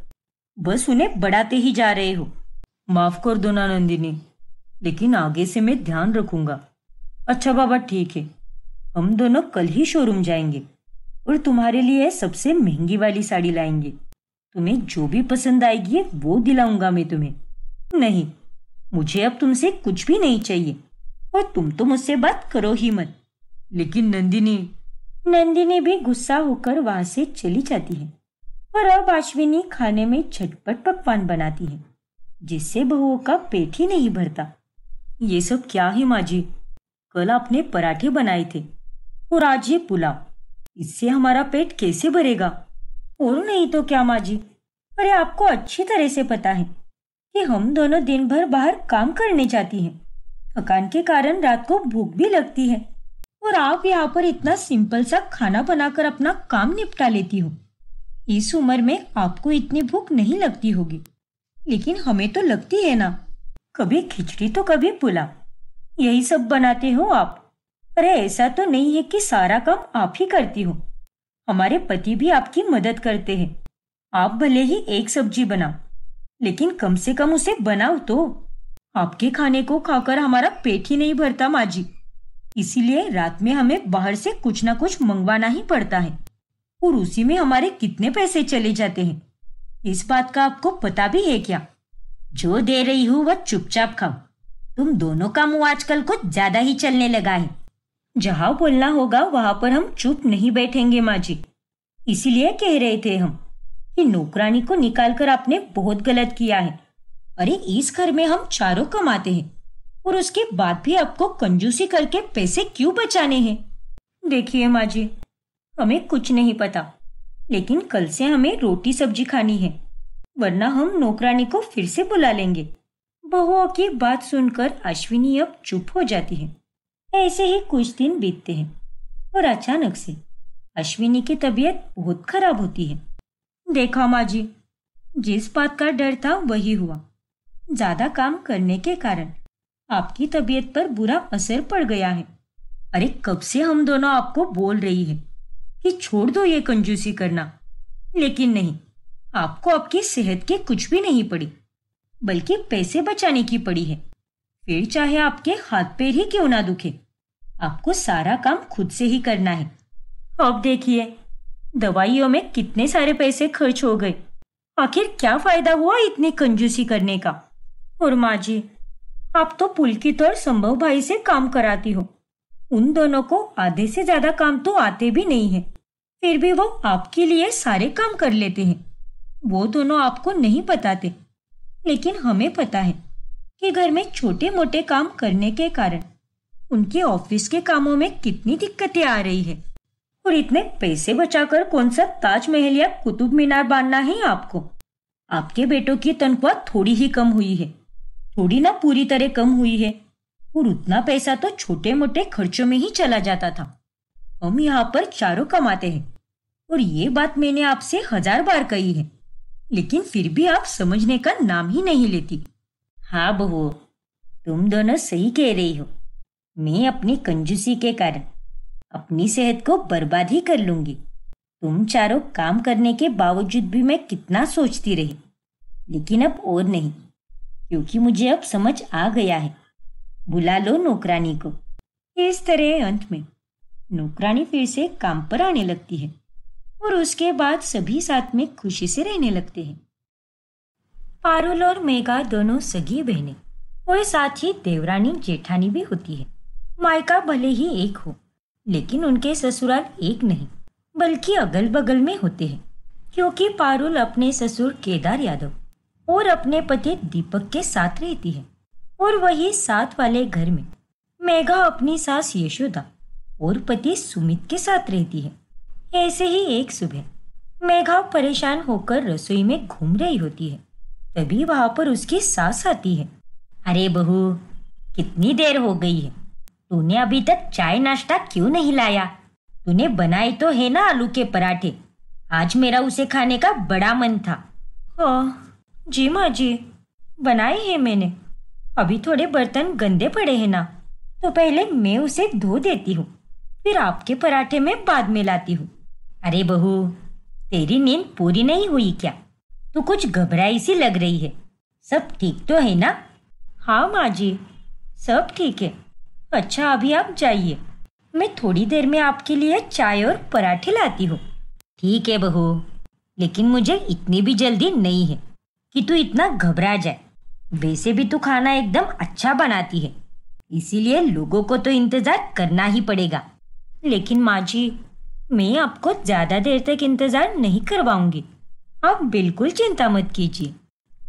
बस उन्हें बढ़ाते ही जा रहे हो। माफ कर दो ना नंदिनी, लेकिन आगे से मैं ध्यान रखूंगा। अच्छा बाबा, ठीक है, हम दोनों कल ही शोरूम जाएंगे और तुम्हारे लिए सबसे महंगी वाली साड़ी लाएंगे। तुम्हें जो भी पसंद आएगी वो दिलाऊंगा मैं तुम्हें। नहीं, मुझे अब तुमसे कुछ भी नहीं चाहिए और तुम तो मुझसे बात करो ही मत। लेकिन नंदिनी भी गुस्सा होकर वहां से चली जाती है और अब अश्विनी खाने में झटपट पकवान बनाती है जिससे बहुओं का पेट ही नहीं भरता। ये सब क्या है माँ जी? कल आपने पराठे बनाए थे और आज ये पुलाव, इससे हमारा पेट कैसे भरेगा? और नहीं तो क्या माँ जी, अरे आपको अच्छी तरह से पता है कि हम दोनों दिन भर बाहर काम करने जाती हैं। थकान के कारण रात को भूख भी लगती है और आप यहाँ पर इतना सिंपल सा खाना बनाकर अपना काम निपटा लेती हो। इस उम्र में आपको इतनी भूख नहीं लगती होगी, लेकिन हमें तो लगती है ना। कभी खिचड़ी तो कभी पुलाव, यही सब बनाते हो आप। अरे ऐसा तो नहीं है कि सारा काम आप ही करती हो, हमारे पति भी आपकी मदद करते हैं। आप भले ही एक सब्जी बनाओ, लेकिन कम से कम उसे बनाओ तो। आपके खाने को खाकर हमारा पेट ही नहीं भरता माँ जी, इसीलिए रात में हमें बाहर से कुछ ना कुछ मंगवाना ही पड़ता है और उसी में हमारे कितने पैसे चले जाते हैं। इस बात का आपको पता भी है क्या? जो दे रही हूँ वह चुपचाप खाओ। तुम दोनों का मुंह आजकल कुछ ज्यादा ही चलने लगा है। जहां बोलना होगा वहां पर हम चुप नहीं बैठेंगे माँ जी। इसीलिए कह रहे थे हम कि नौकरानी को निकालकर आपने बहुत गलत किया है। अरे इस घर में हम चारों कमाते हैं और उसके बाद भी आपको कंजूसी करके पैसे क्यों बचाने हैं? देखिए माँ जी, हमें कुछ नहीं पता, लेकिन कल से हमें रोटी सब्जी खानी है, वरना हम नौकरानी को फिर से बुला लेंगे। बहुओं की बात सुनकर अश्विनी अब चुप हो जाती है। ऐसे ही कुछ दिन बीतते हैं और अचानक से अश्विनी की तबीयत बहुत खराब होती है। देखा माँ जी, जिस बात का डर था वही हुआ। ज्यादा काम करने के कारण आपकी तबीयत पर बुरा असर पड़ गया है। अरे कब से हम दोनों आपको बोल रही है कि छोड़ दो ये कंजूसी करना, लेकिन नहीं, आपको आपकी सेहत की कुछ भी नहीं पड़ी, बल्कि पैसे बचाने की पड़ी है। फिर चाहे आपके हाथ पैर ही क्यों ना दुखे, आपको सारा काम खुद से ही करना है। अब देखिए, दवाइयों में कितने सारे पैसे खर्च हो गए आखिर क्या फायदा हुआ इतनी कंजूसी करने का। और माँ जी, आप तो पुलकित और संभव भाई से काम कराती हो। उन दोनों को आधे से ज्यादा काम तो आते भी नहीं है, फिर भी वो आपके लिए सारे काम कर लेते हैं। वो दोनों आपको नहीं बताते, लेकिन हमें पता है कि घर में छोटे मोटे काम करने के कारण उनके ऑफिस के कामों में कितनी दिक्कतें आ रही है। और इतने पैसे बचाकर कौन सा ताजमहल या कुतुब मीनार बांधना है आपको। आपके बेटों की तनख्वाह थोड़ी ही कम हुई है, थोड़ी ना पूरी तरह कम हुई है, और उतना पैसा तो छोटे मोटे खर्चों में ही चला जाता था। हम यहाँ पर चारों कमाते हैं, और ये बात मैंने आपसे 1000 बार कही है, लेकिन फिर भी आप समझने का नाम ही नहीं लेती। हाँ बहू, तुम दोनों सही कह रही हो। मैं अपनी कंजूसी के कारण अपनी सेहत को बर्बाद ही कर लूंगी। तुम चारों काम करने के बावजूद भी मैं कितना सोचती रही, लेकिन अब और नहीं, क्योंकि मुझे अब समझ आ गया है। बुला लो नौकरानी को। इस तरह अंत में नौकरानी फिर से काम पर आने लगती है, और उसके बाद सभी साथ में खुशी से रहने लगते हैं। पारुल और मेघा दोनों सगी बहनें और साथ ही देवरानी जेठानी भी होती है। मायका भले ही एक हो, लेकिन उनके ससुराल एक नहीं बल्कि अगल बगल में होते हैं, क्योंकि पारुल अपने ससुर केदार यादव और अपने पति दीपक के साथ रहती है, और वही साथ वाले घर में मेघा अपनी सास यशोदा और पति सुमित के साथ रहती है। ऐसे ही एक सुबह मेघा परेशान होकर रसोई में घूम रही होती है, तभी वहां पर उसकी सास आती है। अरे बहू, कितनी देर हो गई है, तूने अभी तक चाय नाश्ता क्यों नहीं लाया? तूने बनाए तो है ना आलू के पराठे? आज मेरा उसे खाने का बड़ा मन था। हाँ जी माँ जी, बनाए हैं मैंने। अभी थोड़े बर्तन गंदे पड़े हैं ना, तो पहले मैं उसे धो देती हूँ, फिर आपके पराठे में बाद में लाती हूँ। अरे बहू, तेरी नींद पूरी नहीं हुई क्या? तू कुछ घबराई सी लग रही है। सब ठीक तो है ना? हाँ माँ जी, सब ठीक है। अच्छा अभी आप जाइए, मैं थोड़ी देर में आपके लिए चाय और पराठे लाती हूँ। ठीक है बहू, लेकिन मुझे इतनी भी जल्दी नहीं है कि तू इतना घबरा जाए। वैसे भी तू खाना एकदम अच्छा बनाती है, इसीलिए लोगों को तो इंतजार करना ही पड़ेगा। लेकिन माँ जी, मैं आपको ज्यादा देर तक इंतजार नहीं करवाऊंगी। आप बिल्कुल चिंता मत कीजिए,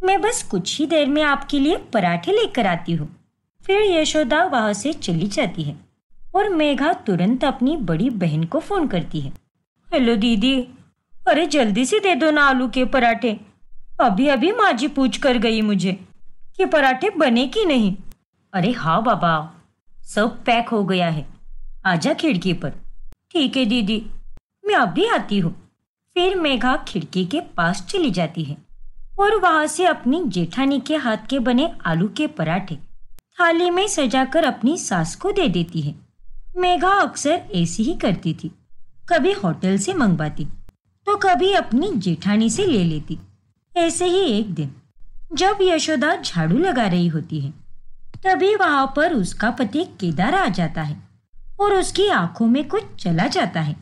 मैं बस कुछ ही देर में आपके लिए पराठे लेकर आती हूँ। फिर यशोदा वहां से चली जाती है, और मेघा तुरंत अपनी बड़ी बहन को फोन करती है। हेलो दीदी, अरे जल्दी से दे दो ना आलू के पराठे। अभी अभी माँ जी पूछ कर गई मुझे कि पराठे बने कि नहीं। अरे हाँ बाबा, सब पैक हो गया है, आजा खिड़की पर। ठीक है दीदी, मैं अभी आती हूँ। फिर मेघा खिड़की के पास चली जाती है, और वहां से अपनी जेठानी के हाथ के बने आलू के पराठे थाली में सजाकर अपनी सास को दे देती है। मेघा अक्सर ऐसी ही करती थी, कभी होटल से मंगवाती तो कभी अपनी जेठानी से ले लेती। ऐसे ही एक दिन जब यशोदा झाड़ू लगा रही होती है, तभी वहां पर उसका पति केदार आ जाता है, और उसकी आंखों में कुछ चला जाता है।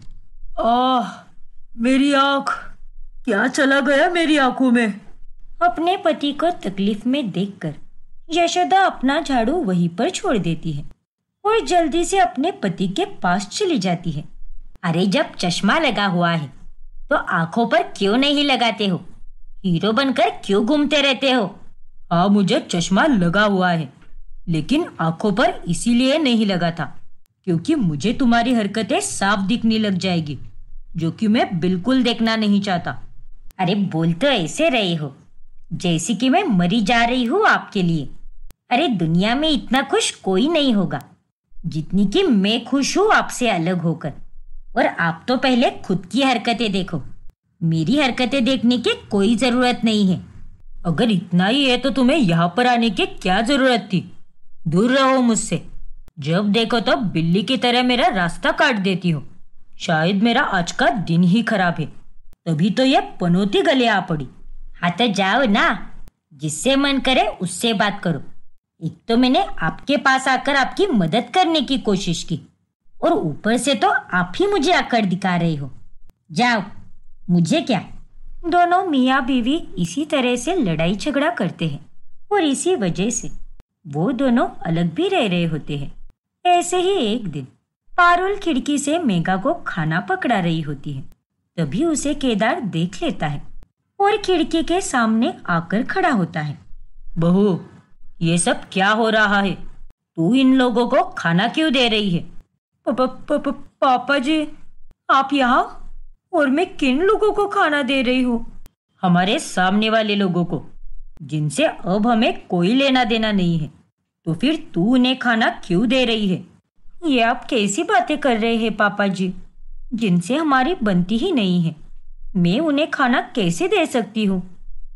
मेरी आंख, क्या चला गया मेरी आंखों में? अपने पति को तकलीफ में देखकर यशोदा अपना झाड़ू वहीं पर छोड़ देती है और जल्दी से अपने पति के पास चली जाती है। अरे जब चश्मा लगा हुआ है तो आंखों पर क्यों नहीं लगाते हो? हीरो बनकर क्यों घूमते रहते हो? हाँ, मुझे चश्मा लगा हुआ है, लेकिन आंखों पर इसीलिए नहीं लगा था क्योंकि मुझे तुम्हारी हरकतें साफ दिखने लग जाएगी, जो कि मैं बिल्कुल देखना नहीं चाहता। अरे बोल तो ऐसे रहे हो जैसे कि मैं मरी जा रही हूँ आपके लिए। अरे दुनिया में इतना खुश कोई नहीं होगा जितनी कि मैं खुश हूँ आपसे अलग होकर। और आप तो पहले खुद की हरकतें देखो, मेरी हरकतें देखने की कोई जरूरत नहीं है। अगर इतना ही है तो तुम्हें यहाँ पर आने की क्या जरूरत थी? दूर रहो मुझसे। जब देखो तब बिल्ली की तरह मेरा रास्ता काट देती हो। शायद मेरा आज का दिन ही खराब है, तभी तो ये पनौती गले आ पड़ी। हाँ तो जाओ ना, जिससे मन करे उससे बात करो। एक तो मैंने आपके पास आकर आपकी मदद करने की कोशिश की, और ऊपर से तो आप ही मुझे अकड़ दिखा रहे हो। जाओ, मुझे क्या, दोनों मियाँ बीवी इसी तरह से लड़ाई झगड़ा करते हैं और इसी वजह से वो दोनों अलग भी रह रहे होते हैं। ऐसे ही एक दिन पारुल खिड़की से मेघा को खाना पकड़ा रही होती है। तभी उसे केदार देख लेता है और खिड़की के सामने आकर खड़ा होता है। बहू, ये सब क्या हो रहा है? तू इन लोगों को खाना क्यों दे रही है? पापा जी, आप यहाँ? और मैं किन लोगों को खाना दे रही हूँ? हमारे सामने वाले लोगों को, जिनसे अब हमें कोई लेना देना नहीं है। तो फिर तू उन्हें खाना क्यों दे रही है? ये आप कैसी बातें कर रहे हैं पापा जी, जिनसे हमारी बनती ही नहीं है। मैं उन्हें खाना कैसे दे सकती हूँ?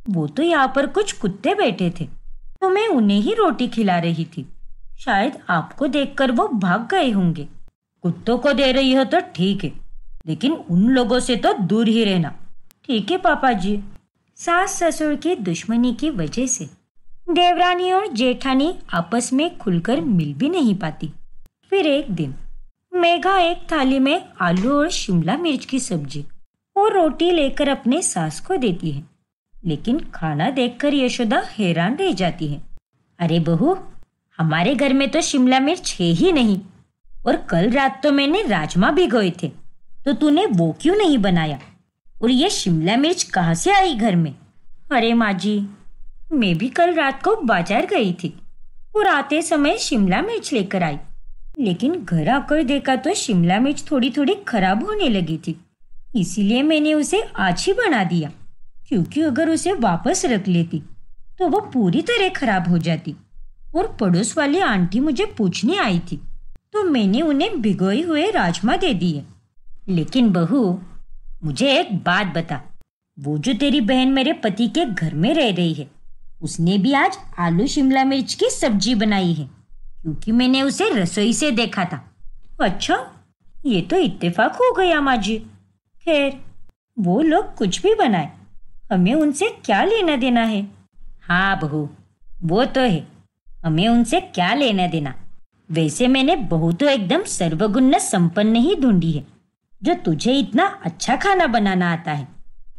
वो तो यहाँ पर कुछ कुत्ते बैठे थे तो मैं उन्हें ही रोटी खिला रही थी। शायद आपको देखकर वो भाग गए होंगे। कुत्तों को दे रही हो तो ठीक है, लेकिन उन लोगों से तो दूर ही रहना। ठीक है पापा जी। सास ससुर की दुश्मनी की वजह से देवरानी और जेठानी आपस में खुलकर मिल भी नहीं पाती। फिर एक दिन मेघा एक थाली में आलू और शिमला मिर्च की सब्जी और रोटी लेकर अपने सास को देती है। लेकिन खाना देखकर यशोदा हैरान रह जाती है। अरे बहू, हमारे घर में तो शिमला मिर्च है ही नहीं, और कल रात तो मैंने राजमा भिगोए थे, तो तूने वो क्यों नहीं बनाया? और ये शिमला मिर्च कहाँ से आई घर में? अरे माँ जी, मैं भी कल रात को बाजार गई थी और आते समय शिमला मिर्च लेकर आई, लेकिन घर आकर देखा तो शिमला मिर्च थोड़ी थोड़ी खराब होने लगी थी। इसीलिए मैंने उसे आज ही बना दिया, क्योंकि अगर उसे वापस रख लेती तो वो पूरी तरह खराब हो जाती। और पड़ोस वाली आंटी मुझे पूछने आई थी तो मैंने उन्हें भिगोए हुए राजमा दे दिए। लेकिन बहू, मुझे एक बात बता, वो जो तेरी बहन मेरे पति के घर में रह रही है, उसने भी आज आलू शिमला मिर्च की सब्जी बनाई है, क्योंकि मैंने उसे रसोई से देखा था। अच्छा, ये तो इत्तेफाक हो गया माँ जी। खैर, वो लोग कुछ भी बनाए, हमें उनसे क्या लेना देना है? हाँ बहू, वो तो है, हमें उनसे क्या लेना देना। वैसे मैंने बहू तो एकदम सर्वगुण संपन्न ही ढूंढी है, जो तुझे इतना अच्छा खाना बनाना आता है।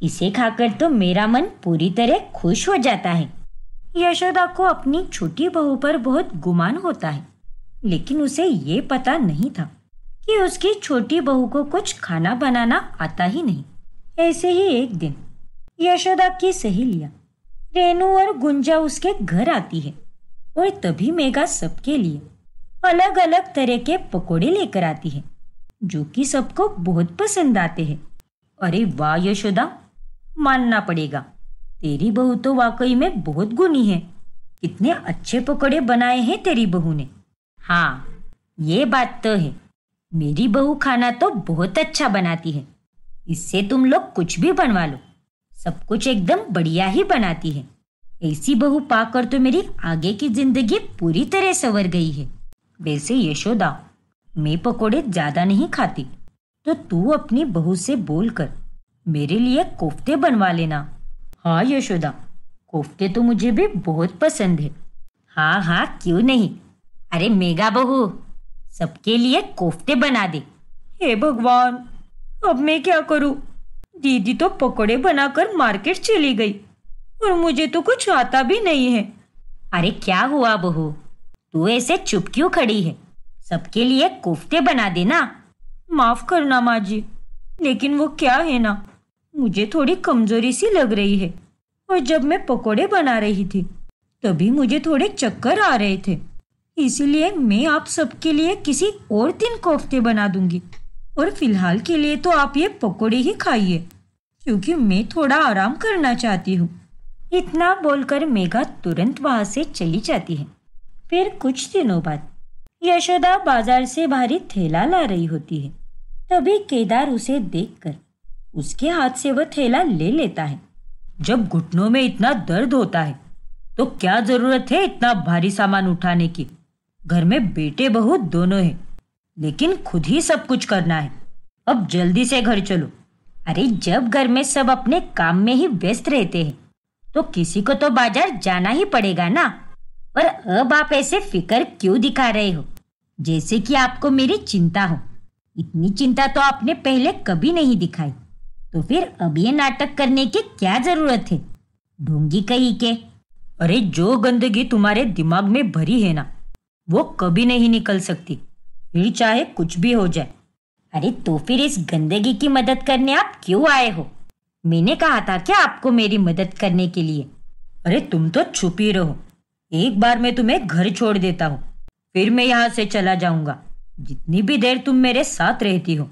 इसे खाकर तो मेरा मन पूरी तरह खुश हो जाता है। यशोदा को अपनी छोटी बहू पर बहुत गुमान होता है, लेकिन उसे ये पता नहीं था कि उसकी छोटी बहू को कुछ खाना बनाना आता ही नहीं। ऐसे ही एक दिन यशोदा की सहेलियां रेनू और गुंजा उसके घर आती है और तभी मेघा सबके लिए अलग अलग तरह के पकोड़े लेकर आती है, जो कि सबको बहुत पसंद आते हैं। अरे वाह यशोदा, मानना पड़ेगा, तेरी बहू तो वाकई में बहुत गुणी है। कितने अच्छे पकोड़े बनाए हैं तेरी बहू ने। हाँ, ये बात तो है, मेरी बहू खाना तो बहुत अच्छा बनाती है। इससे तुम लोग कुछ भी बनवा लो, सब कुछ एकदम बढ़िया ही बनाती है। ऐसी बहू पाकर तो मेरी आगे की जिंदगी पूरी तरह संवर गई है। वैसे यशोदा, मैं पकोड़े ज्यादा नहीं खाती, तो तू अपनी बहू से बोलकर मेरे लिए कोफ्ते बनवा लेना। हाँ यशोदा, कोफ्ते तो मुझे भी बहुत पसंद है। हाँ हाँ, क्यों नहीं। अरे मेघा बहू, सबके लिए कोफ्ते बना दे। हे भगवान, अब मैं क्या करूं? दीदी तो पकोड़े बनाकर मार्केट चली गई और मुझे तो कुछ आता भी नहीं है। अरे क्या हुआ बहू, तू ऐसे चुप क्यों खड़ी है? सबके लिए कोफ्ते बना देना। माफ करना माँ जी, लेकिन वो क्या है ना, मुझे थोड़ी कमजोरी सी लग रही है, और जब मैं पकोड़े बना रही थी तभी मुझे थोड़े चक्कर आ रहे थे। इसीलिए मैं आप सबके लिए किसी और दिन कोफ्ते बना दूंगी, और फिलहाल के लिए तो आप ये पकोड़े ही खाइए, क्योंकि मैं थोड़ा आराम करना चाहती हूँ। इतना बोलकर मेघा तुरंत वहां से चली जाती है। फिर कुछ दिनों बाद यशोदा बाजार से भारी थैला ला रही होती है। तभी केदार उसे देखकर उसके हाथ से वह थैला ले लेता है। जब घुटनों में इतना दर्द होता है तो क्या जरूरत है इतना भारी सामान उठाने की? घर में बेटे बहू दोनों हैं, लेकिन खुद ही सब कुछ करना है। अब जल्दी से घर चलो। अरे जब घर में सब अपने काम में ही व्यस्त रहते हैं तो किसी को तो बाजार जाना ही पड़ेगा ना। और अब आप ऐसे फिक्र क्यों दिखा रहे हो, जैसे कि आपको मेरी चिंता हो? इतनी चिंता तो आपने पहले कभी नहीं दिखाई। तो फिर अब ये नाटक करने की क्या जरूरत है? ढोंगी कहीं के। अरे जो गंदगी तुम्हारे दिमाग में भरी है ना, वो कभी नहीं निकल सकती, फिर चाहे कुछ भी हो जाए। अरे तो फिर इस गंदगी की मदद करने आप क्यों आए हो? मैंने कहा था क्या आपको मेरी मदद करने के लिए? अरे तुम तो छुप ही रहो। एक बार मैं तुम्हें घर छोड़ देता हूँ, फिर मैं यहाँ से चला जाऊंगा। जितनी भी देर तुम मेरे साथ रहती हो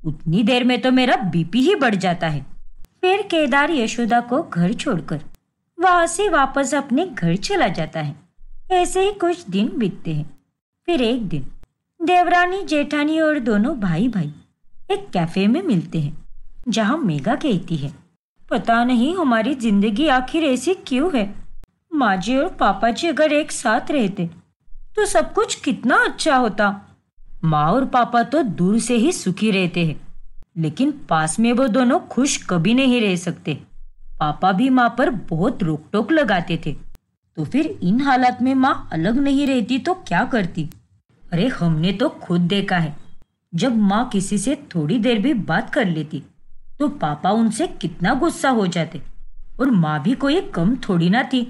उतनी देर में तो मेरा बीपी ही बढ़ जाता है। फिर केदार यशोदा को घर छोड़कर वहां से वापस अपने घर चला जाता है। ऐसे ही कुछ दिन बीतते हैं। फिर एक दिन देवरानी जेठानी और दोनों भाई भाई एक कैफे में मिलते हैं, जहां मेघा कहती है, पता नहीं हमारी जिंदगी आखिर ऐसी क्यों है। माँ जी और पापा जी अगर एक साथ रहते तो सब कुछ कितना अच्छा होता। माँ और पापा तो दूर से ही सुखी रहते हैं, लेकिन पास में वो दोनों खुश कभी नहीं रह सकते। पापा भी माँ पर बहुत रोक टोक लगाते थे, तो फिर इन हालात में माँ अलग नहीं रहती तो क्या करती? अरे हमने तो खुद देखा है, जब माँ किसी से थोड़ी देर भी बात कर लेती तो पापा उनसे कितना गुस्सा हो जाते। और माँ भी कोई कम थोड़ी ना थी,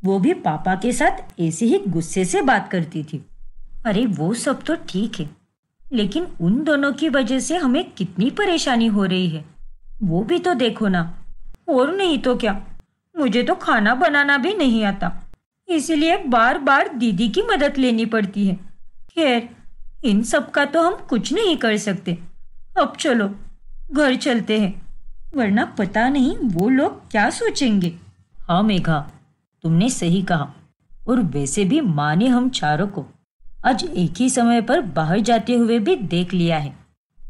वो भी पापा के साथ ऐसे ही गुस्से से बात करती थी। अरे वो सब तो ठीक है, लेकिन उन दोनों की वजह से हमें कितनी परेशानी हो रही है, वो भी तो देखो ना। और नहीं तो क्या, मुझे तो खाना बनाना भी नहीं आता, इसीलिए बार बार दीदी की मदद लेनी पड़ती है। खैर, इन सब का तो हम कुछ नहीं कर सकते। अब चलो घर चलते हैं, वरना पता नहीं वो लोग क्या सोचेंगे। हाँ मेघा, तुमने सही कहा। और वैसे भी माँ ने हम चारों को आज एक ही समय पर बाहर जाते हुए भी देख लिया है,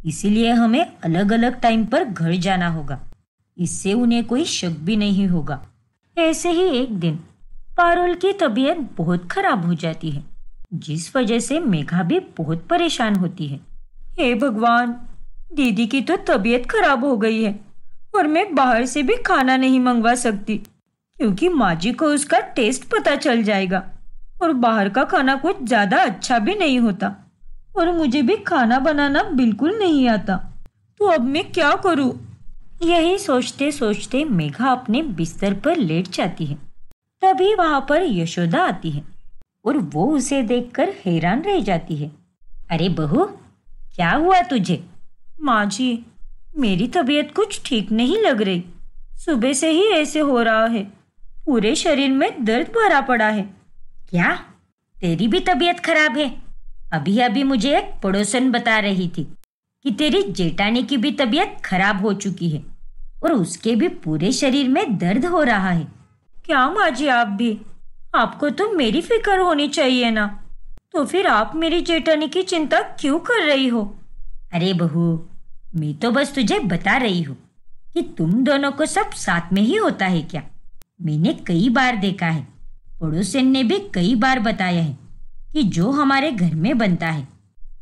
इसीलिए हमें अलग अलग टाइम पर घर जाना होगा। इससे उन्हें कोई शक भी नहीं होगा। ऐसे ही एक दिन पारुल की तबीयत बहुत खराब हो जाती है, जिस वजह से मेघा भी बहुत परेशान होती है। हे भगवान, दीदी की तो तबीयत खराब हो गई है और मैं बाहर से भी खाना नहीं मंगवा सकती, क्योंकि माँ जी को उसका टेस्ट पता चल जाएगा और बाहर का खाना कुछ ज्यादा अच्छा भी नहीं होता। और मुझे भी खाना बनाना बिल्कुल नहीं आता, तो अब मैं क्या करूँ? यही सोचते सोचते मेघा अपने बिस्तर पर लेट जाती है। तभी वहां पर यशोदा आती है और वो उसे देखकर हैरान रह जाती है। अरे बहू, क्या हुआ तुझे? माँ जी, मेरी तबीयत कुछ ठीक नहीं लग रही। सुबह से ही ऐसे हो रहा है, पूरे शरीर में दर्द भरा पड़ा है। क्या तेरी भी तबीयत खराब है? अभी अभी मुझे एक पड़ोसन बता रही थी कि तेरी जेठानी की भी तबीयत खराब हो चुकी है और उसके भी पूरे शरीर में दर्द हो रहा है। क्या माँ जी, आप भी? आपको तो मेरी फिक्र होनी चाहिए ना, तो फिर आप मेरी जेठानी की चिंता क्यों कर रही हो? अरे बहू, मैं तो बस तुझे बता रही हूँ कि तुम दोनों को सब साथ में ही होता है क्या। मैंने कई बार देखा है, पड़ोसन ने भी कई बार बताया है कि जो हमारे घर में बनता है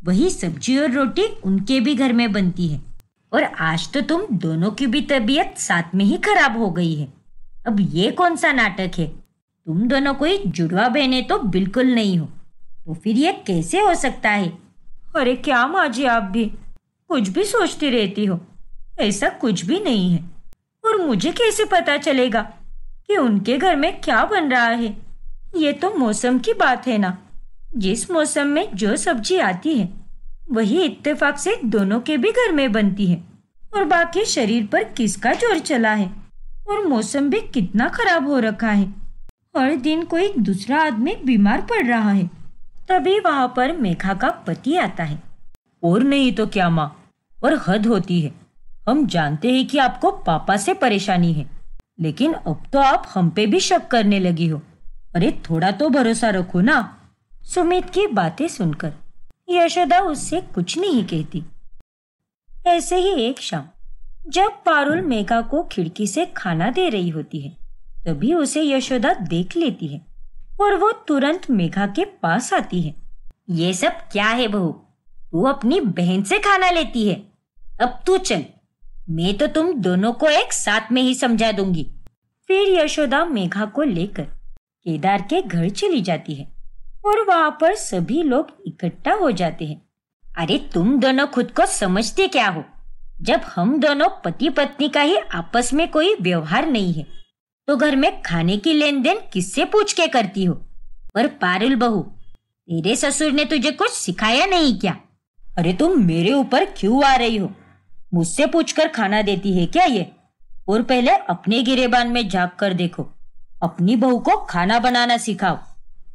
वही सब्जी और रोटी उनके भी घर में बनती है। और आज तो तुम दोनों की भी तबीयत साथ में ही खराब हो गई है। अब ये कौन सा नाटक है? तुम दोनों कोई जुड़वा बहनें तो बिल्कुल नहीं हो, तो फिर ये कैसे हो सकता है? अरे क्या माँ जी, आप भी कुछ भी सोचती रहती हो। ऐसा कुछ भी नहीं है। और मुझे कैसे पता चलेगा कि उनके घर में क्या बन रहा है? ये तो मौसम की बात है ना। जिस मौसम में जो सब्जी आती है वही इत्तेफाक से दोनों के भी घर में बनती है। और बाकी शरीर पर किसका जोर चला है और मौसम भी कितना खराब हो रखा है। हर दिन कोई दूसरा आदमी बीमार पड़ रहा है। तभी वहां पर मेघा का पति आता है। और नहीं तो क्या माँ, और हद होती है। हम जानते हैं कि आपको पापा से परेशानी है, लेकिन अब तो आप हम पे भी शक करने लगी हो। अरे थोड़ा तो भरोसा रखो ना। सुमित की बातें सुनकर यशोदा उससे कुछ नहीं कहती। ऐसे ही एक शाम जब पारुल मेघा को खिड़की से खाना दे रही होती है, तभी उसे यशोदा देख लेती है और वो तुरंत मेघा के पास आती है। ये सब क्या है बहू? तू अपनी बहन से खाना लेती है? अब तू चल, मैं तो तुम दोनों को एक साथ में ही समझा दूंगी। फिर यशोदा मेघा को लेकर केदार के घर चली जाती है और वहां पर सभी लोग इकट्ठा हो जाते हैं। अरे तुम दोनों खुद को समझते क्या हो? जब हम दोनों पति पत्नी का ही आपस में कोई व्यवहार नहीं है तो घर में खाने की लेन देन किससे पूछ के करती हो? पर पारुल बहू, तेरे ससुर ने तुझे कुछ सिखाया नहीं क्या? अरे तुम मेरे ऊपर क्यों आ रही हो? मुझसे पूछकर खाना देती है क्या ये? और पहले अपने गिरेबान में झांक कर देखो, अपनी बहू को खाना बनाना सिखाओ।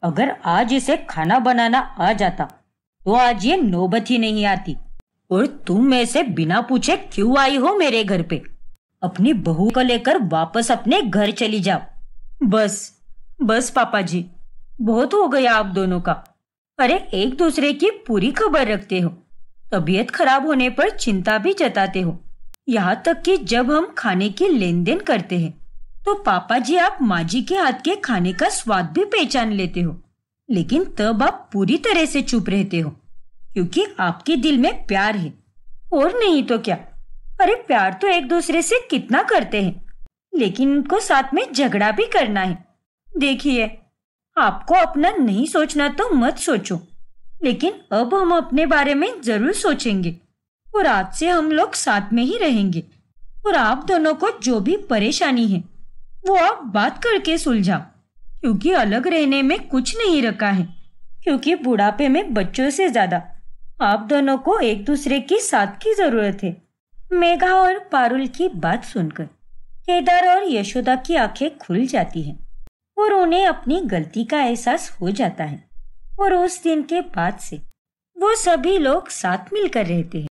अगर आज इसे खाना बनाना आ जाता तो आज ये नौबत ही नहीं आती। और तुम ऐसे बिना पूछे क्यों आई हो मेरे घर पे? अपनी बहू को लेकर वापस अपने घर चली जाओ। बस बस पापा जी, बहुत हो गया आप दोनों का। अरे एक दूसरे की पूरी खबर रखते हो, तबीयत खराब होने पर चिंता भी जताते हो। यहाँ तक कि जब हम खाने की लेन देन करते हैं तो पापा जी आप माँ जी के हाथ के खाने का स्वाद भी पहचान लेते हो, लेकिन तब आप पूरी तरह से चुप रहते हो क्योंकि आपके दिल में प्यार है। और नहीं तो क्या। अरे प्यार तो एक दूसरे से कितना करते हैं, लेकिन उनको साथ में झगड़ा भी करना है। देखिए, आपको अपना नहीं सोचना तो मत सोचो, लेकिन अब हम अपने बारे में जरूर सोचेंगे और आज से हम लोग साथ में ही रहेंगे। और आप दोनों को जो भी परेशानी है वो आप बात करके सुलझाओ, क्योंकि अलग रहने में कुछ नहीं रखा है। क्योंकि बुढ़ापे में बच्चों से ज्यादा आप दोनों को एक दूसरे की साथ की जरूरत है। मेघा और पारुल की बात सुनकर केदार और यशोदा की आंखें खुल जाती हैं और उन्हें अपनी गलती का एहसास हो जाता है। और उस दिन के बाद से वो सभी लोग साथ मिलकर रहते हैं।